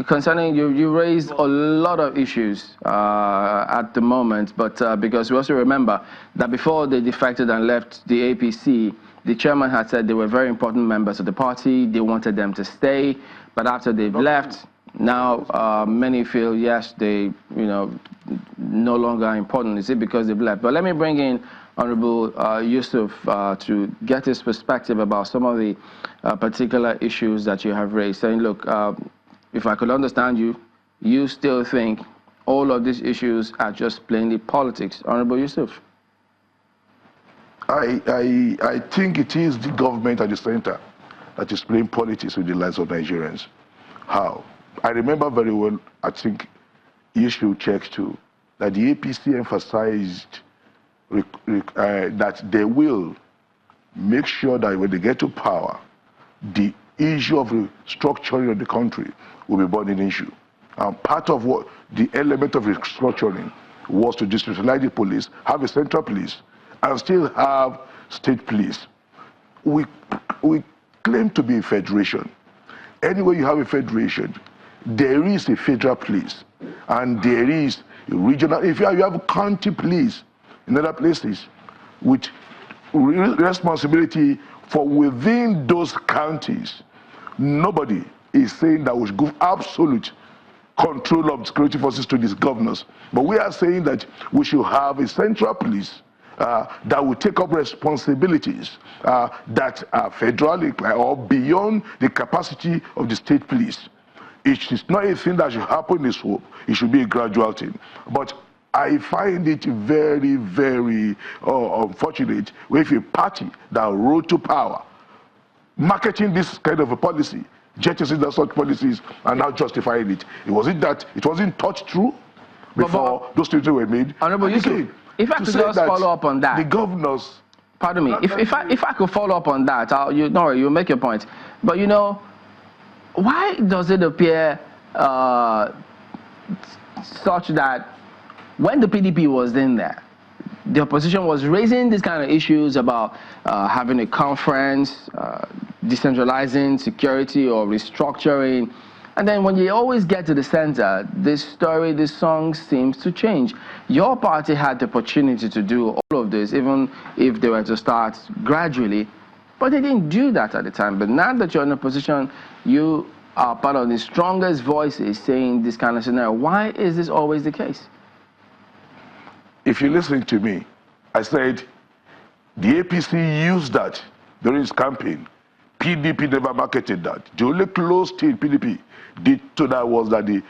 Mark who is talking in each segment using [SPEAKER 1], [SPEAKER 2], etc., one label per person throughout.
[SPEAKER 1] concerning you raised a lot of issues at the moment, but because we also remember that before they defected and left the APC, the chairman had said they were very important members of the party. They wanted them to stay, but after they've left, now many feel yes, they no longer are important. Is it because they've left? But let me bring in Honorable Yusuf to get his perspective about some of the particular issues that you have raised. Saying, look, if I could understand you, you still think all of these issues are just plainly politics. Honorable Yusuf.
[SPEAKER 2] I think it is the government at the center that is playing politics with the lives of Nigerians. How? I remember very well, I think you should check too, that the APC emphasized that they will make sure that when they get to power, the issue of restructuring of the country will be born an issue. And part of what the element of restructuring was to decentralize the police, have a central police, and still have state police. We claim to be a federation. Anywhere you have a federation, there is a federal police, and there is a regional. If you have county police in other places with responsibility for within those counties, nobody is saying that we should give absolute control of security forces to these governors. But we are saying that we should have a central police that will take up responsibilities that are federally or beyond the capacity of the state police. It is not a thing that should happen in this swoop. It should be a gradual thing. But I find it very, very unfortunate with a party that rode to power, marketing this kind of a policy, jettisoning such policies, and now justifying it. Wasn't thought through before those statements were made.
[SPEAKER 1] Honorable Yusuf, if I could just follow up on that.
[SPEAKER 2] The governors.
[SPEAKER 1] Pardon me. If I could follow up on that, don't worry, you'll make your point. But why does it appear such that when the PDP was in there, the opposition was raising these kind of issues about having a conference, decentralizing security or restructuring, and then when you always get to the center, this song seems to change. Your party had the opportunity to do all of this, even if they were to start gradually, but they didn't do that at the time. But now that you're in a position, you are part of the strongest voices saying this kind of scenario. Why is this always the case?
[SPEAKER 2] If you listen to me, I said the APC used that during its campaign. PDP never marketed that. The only close thing PDP did to that was that the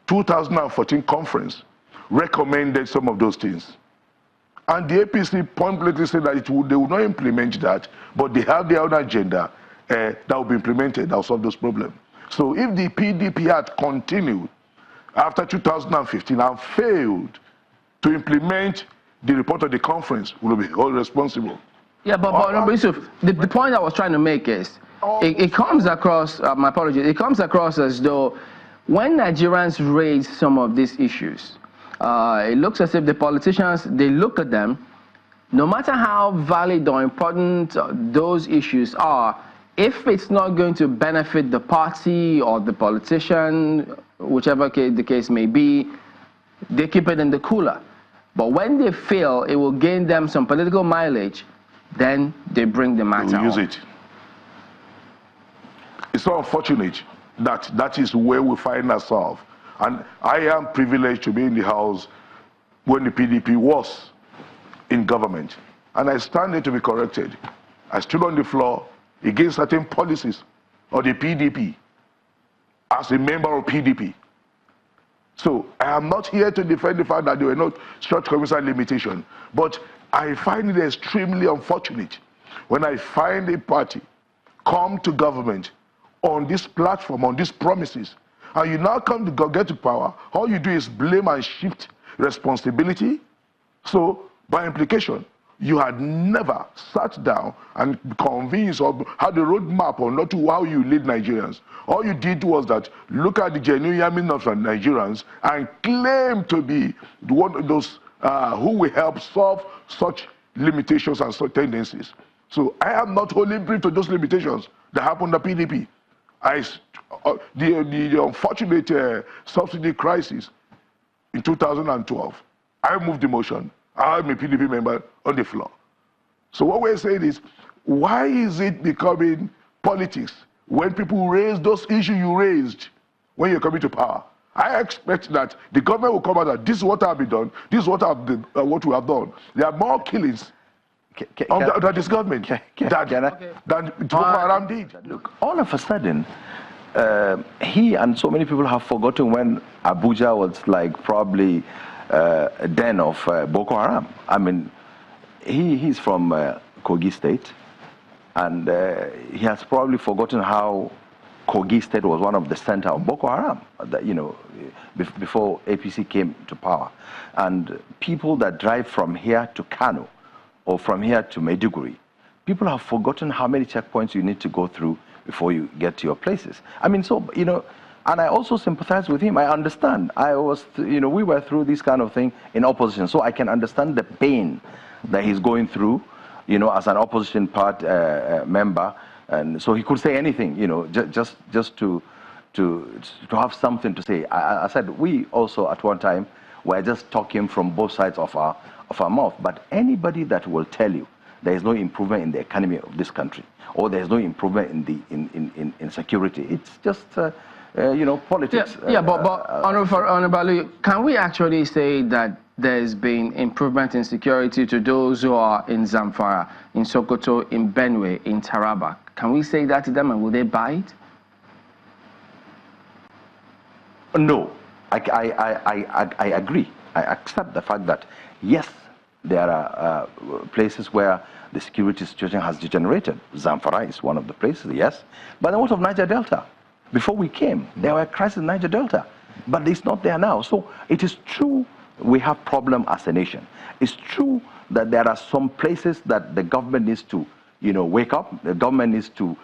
[SPEAKER 2] 2014 conference recommended some of those things. And the APC point blank said that they would not implement that, but they have their own agenda that will be implemented that will solve those problems. So if the PDP had continued after 2015 and failed to implement the report of the conference, will be all responsible.
[SPEAKER 1] Yeah, but Yusuf, the point I was trying to make is, it comes across, my apologies, it comes across as though when Nigerians raise some of these issues, it looks as if the politicians, they look at them, no matter how valid or important those issues are, if it's not going to benefit the party or the politician, whichever the case may be, they keep it in the cooler. But when they feel it will gain them some political mileage, then they bring the matter
[SPEAKER 2] use it. It's so unfortunate that that is where we find ourselves. And I am privileged to be in the House when the PDP was in government. And I stand there to be corrected. I stood on the floor against certain policies of the PDP as a member of PDP. So I am not here to defend the fact that there were not shortcomings and limitations, but I find it extremely unfortunate when I find a party come to government on this platform, on these promises, and you now come to get to power, all you do is blame and shift responsibility. So by implication, you had never sat down and convinced or had a roadmap on not to how you lead Nigerians. All you did was that look at the genuine of Nigerians and claim to be one of those who will help solve such limitations and such tendencies. So I am not only briefed to those limitations that happen in the PDP. The unfortunate subsidy crisis in 2012, I moved the motion. I'm a PDP member on the floor. So what we're saying is, why is it becoming politics when people raise those issues you raised when you're coming to power? I expect that the government will come out that this is what I've been done, this is what what we have done. There are more killings under this government than Boko Haram did.
[SPEAKER 3] Look, all of a sudden, he and so many people have forgotten when Abuja was like probably a den of Boko Haram. I mean, he's from Kogi State, and he has probably forgotten how Kogi State was one of the center of Boko Haram, that, you know, before APC came to power. And people that drive from here to Kano or from here to Maiduguri, people have forgotten how many checkpoints you need to go through before you get to your places. I mean, so, you know, and I also sympathize with him. I understand. I was, you know, we were through this kind of thing in opposition, so I can understand the pain that he's going through, you know, as an opposition member. And so he could say anything, you know, just to have something to say. I said we also at one time were just talking from both sides of our mouth. But anybody that will tell you there is no improvement in the economy of this country, or there is no improvement in security, it's just you know, politics.
[SPEAKER 1] But Honorable, can we actually say that there's been improvement in security to those who are in Zamfara, in Sokoto, in Benue, in Taraba? Can we say that to them, and will they buy it?
[SPEAKER 3] No, I agree. I accept the fact that, yes, there are places where the security situation has degenerated. Zamfara is one of the places, yes. But then what of Niger Delta? Before we came, there were crises in Niger Delta, but it's not there now. So it is true we have problem as a nation. It's true that there are some places that the government needs to, you know, wake up. The government needs to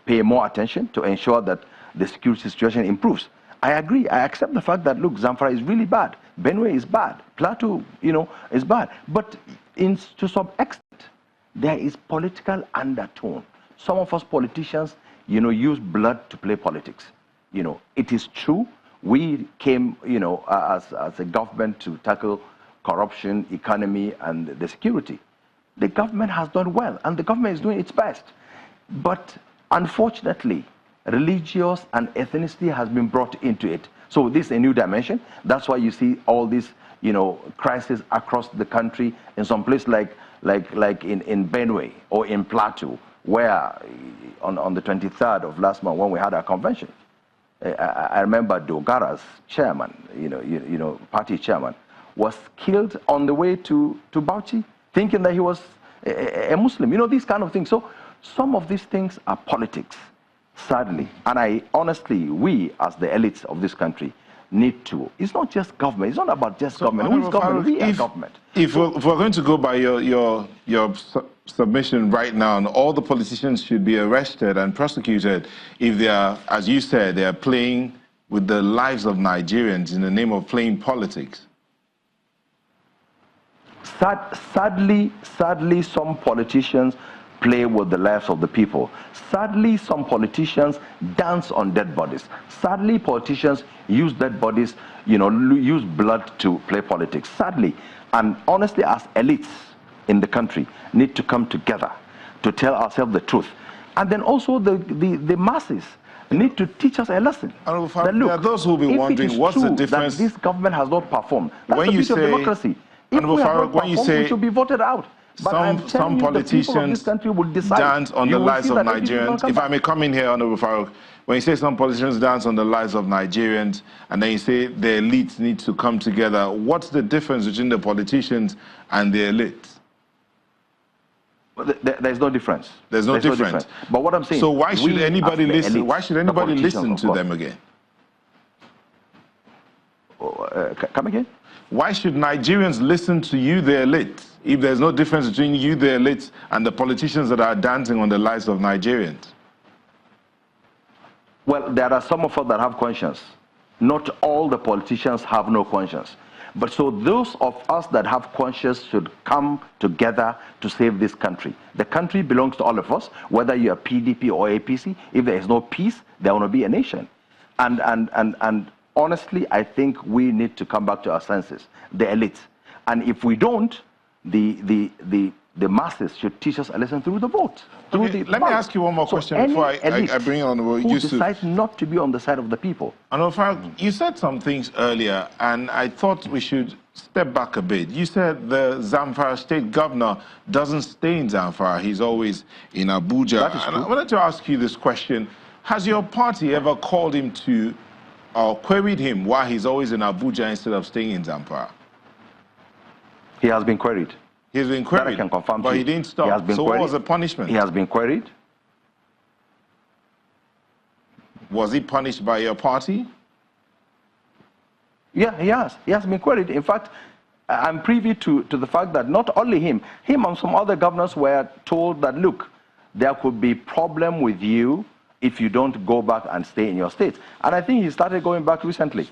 [SPEAKER 3] pay more attention to ensure that the security situation improves. I agree. I accept the fact that, look, Zamfara is really bad. Benue is bad. Plateau, you know, is bad. But to some extent, there is political undertone. Some of us politicians, you know, use blood to play politics. You know, it is true. We came, you know, as a government to tackle corruption, economy, and the security. The government has done well, and the government is doing its best. But unfortunately, religious and ethnicity has been brought into it. So this is a new dimension. That's why you see all these, you know, crises across the country in some place like in Benue or in Plateau, where on the 23rd of last month when we had our convention, I remember Dogara's chairman, you know, party chairman, was killed on the way to Bauchi, thinking that he was a Muslim. You know, these kind of things. So some of these things are politics, sadly. And we as the elites of this country need to. It's not just government. It's not about just government. Who is government? We are government.
[SPEAKER 4] If we're going to go by your submission right now, and all the politicians should be arrested and prosecuted if they are, as you said, they are playing with the lives of Nigerians in the name of playing politics.
[SPEAKER 3] Sadly, some politicians play with the lives of the people. Sadly, some politicians dance on dead bodies. Sadly, politicians use dead bodies, you know, use blood to play politics. Sadly, and honestly, as elites in the country need to come together to tell ourselves the truth. And then also the masses need to teach us a lesson.
[SPEAKER 4] That, look, there are those who will be wondering what's the difference.
[SPEAKER 3] That this government has not performed. That's the beauty of democracy. If we have not performed, we should be voted out. But
[SPEAKER 4] some politicians dance on the lives of Nigerians. If I may come in here, Honorable Farouk, when you say some politicians dance on the lives of Nigerians, and then you say the elites need to come together, what's the difference between the politicians and the elites?
[SPEAKER 3] There's no difference.
[SPEAKER 4] There's no difference.
[SPEAKER 3] But what I'm saying,
[SPEAKER 4] so why should anybody listen? Why should anybody listen to them again?
[SPEAKER 3] Come again?
[SPEAKER 4] Why should Nigerians listen to you, the elites, if there's no difference between you, the elites, and the politicians that are dancing on the lives of Nigerians?
[SPEAKER 3] Well, there are some of us that have conscience. Not all the politicians have no conscience. But so those of us that have conscience should come together to save this country. The country belongs to all of us, whether you are PDP or APC. If there is no peace, there will not be a nation. And honestly, I think we need to come back to our senses, the elites. And if we don't, the masses should teach us a lesson through the vote.
[SPEAKER 4] Okay, let me ask you one more question before I bring on
[SPEAKER 3] who decides not to be on the side of the people.
[SPEAKER 4] You said some things earlier, and I thought we should step back a bit. You said the Zamfara state governor doesn't stay in Zamfara. He's always in Abuja.
[SPEAKER 3] That is true.
[SPEAKER 4] And I wanted to ask you this question. Has your party ever called him to, or queried him why he's always in Abuja instead of staying in Zamfara?
[SPEAKER 3] He has been queried.
[SPEAKER 4] He's been queried,
[SPEAKER 3] that I can confirm
[SPEAKER 4] but
[SPEAKER 3] to
[SPEAKER 4] he didn't stop.
[SPEAKER 3] He has been
[SPEAKER 4] so
[SPEAKER 3] queried.
[SPEAKER 4] What was the punishment?
[SPEAKER 3] He has been queried.
[SPEAKER 4] Was he punished by your party?
[SPEAKER 3] Yeah, he has. He has been queried. In fact, I'm privy to the fact that not only him and some other governors were told that, look, there could be problem with you if you don't go back and stay in your state. And I think he started going back recently.